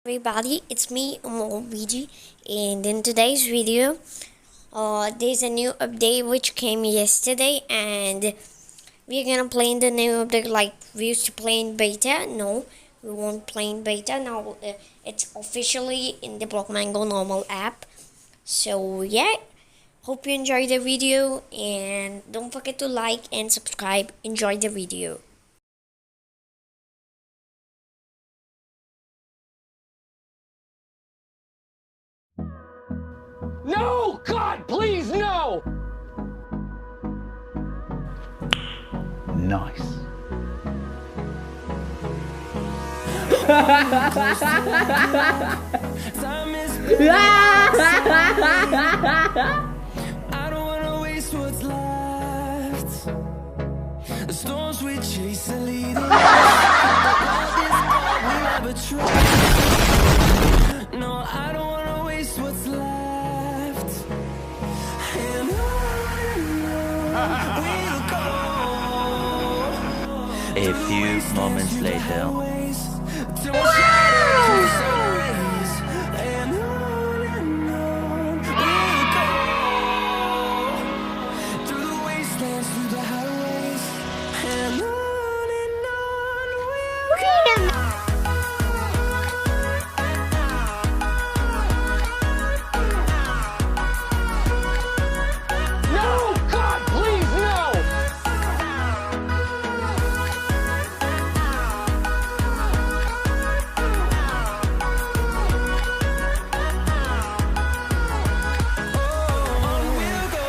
Everybody, it's me, BG, and in today's video, there's a new update which came yesterday, and we're gonna play in the new update like we used to play in beta. No, we won't play in beta now. It's officially in the Blockman Go normal app. So yeah, hope you enjoy the video, and don't forget to like and subscribe. Enjoy the video. No! God, please, no! Nice. I don't wanna waste what's left. The storms we chase are leading us. This all we'll ever try. No, I don't wanna waste what's left. And on we'll go. A few moments later. Till we're shining through the sun rays. And on we'll go. Through the wastelands, through the highways. And on we'll go. No! God, please, no! On we'll go.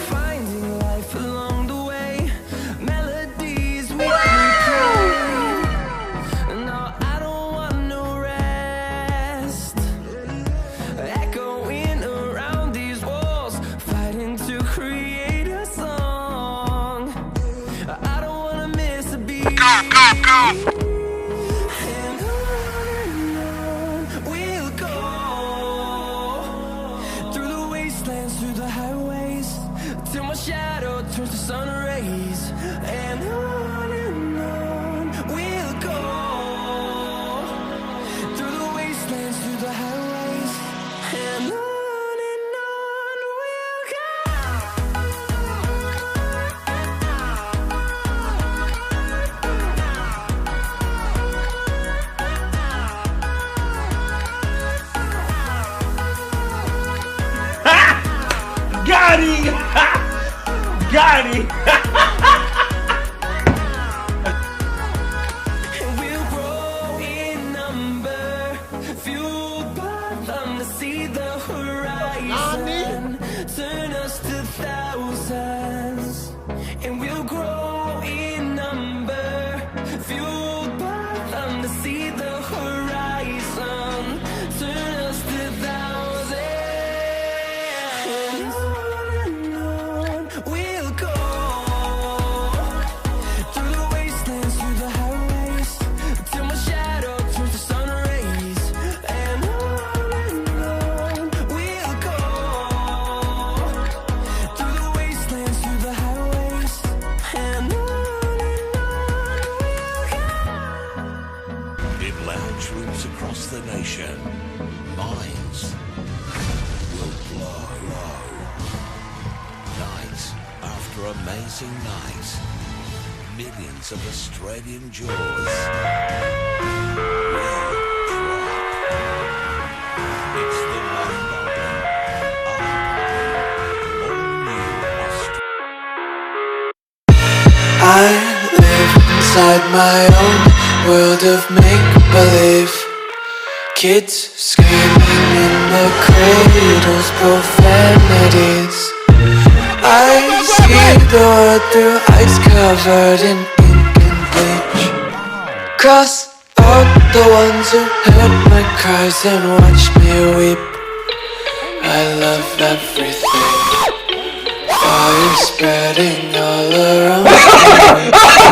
Finding life along the way, melodies we played. No, I don't want no rest. Echoing around these walls, fighting to create a song. I don't wanna miss a beat. And on we'll go. Through the wastelands, through the highways, till my shadow turns to sun rays. And on we'll go. Through the wastelands, through the highways. And on we'll go. Got him! Got him! And we'll grow in number, fueled by them to see the horizon, turn us to thousands. And we'll grow in number, fueled by them to see the horizon, turn us to thousands. And on we'll go. Through the wastelands, through the highways, till my shadow turns to sun rays. And on we'll go. Through the wastelands, through the highways. And on we'll go. In lounge rooms across the nation, minds will blow. Night after amazing night, millions of Australian jaws will drop. It's the Love Bubble, all new Australia. I live inside my own world of make-believe. Kids screaming in the cradles, profanities. I see the world through ice covered in ink and bleach. Cross out the ones who heard my cries and watched me weep. I love everything. Fire spreading all around me.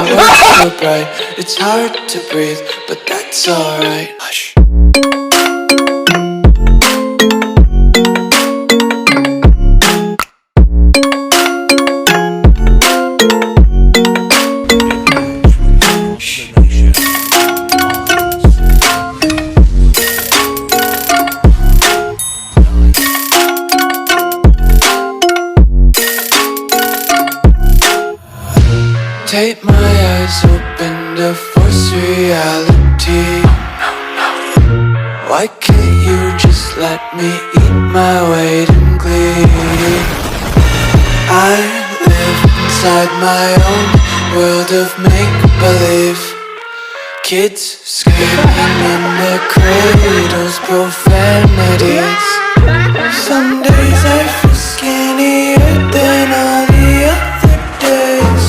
The world's so bright, it's hard to breathe, but that's alright. Hush. reality. Why can't you just let me eat my weight in glee? I live inside my own world of make-believe. Kids screaming in their cradles, profanities. Some days I feel skinnier than all the other days.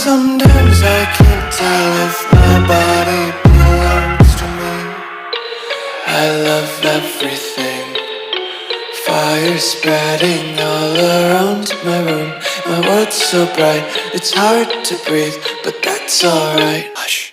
Sometimes I can't tell if my body belongs to me. I love everything. Fire spreading all around my room. My world's so bright, it's hard to breathe, but that's alright. Hush.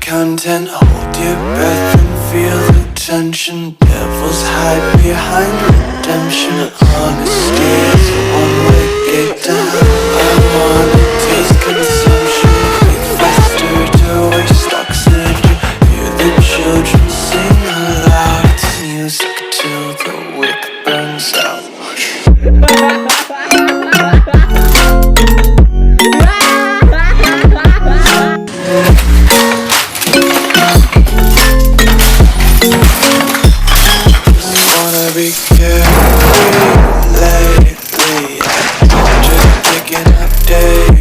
Content, hold your breath and feel the tension. Devils hide behind redemption. Honesty is a one-way gate to hell. I wanna taste consumption. Quick, faster to waste oxygen. Hear the children sing aloud. It's music till the wick burns out. Be carefree lately, just picking up days.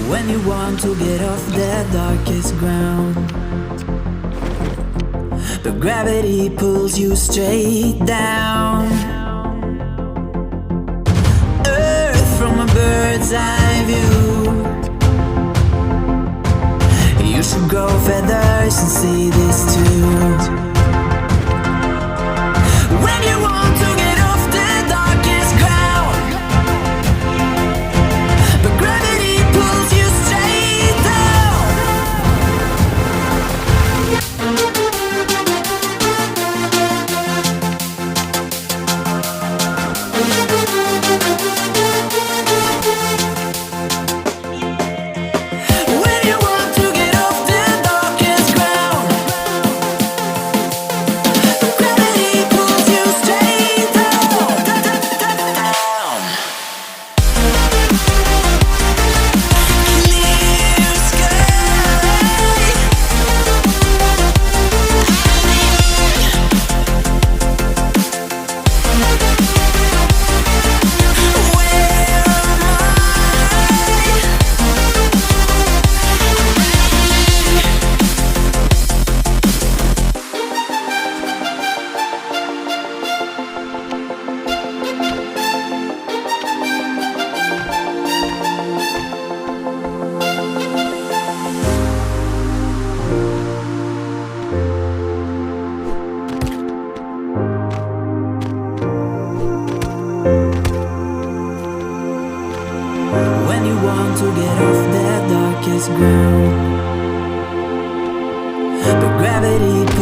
When you want to get off the darkest ground, but gravity pulls you straight down. Earth from a bird's eye view. You should grow feathers and see this too. When you want to get off the darkest ground, but gravity pulls you straight down. When you want to get off the darkest ground, but gravity pulls you straight down. Clear sky. Where am When you want to get off that darkest ground, but gravity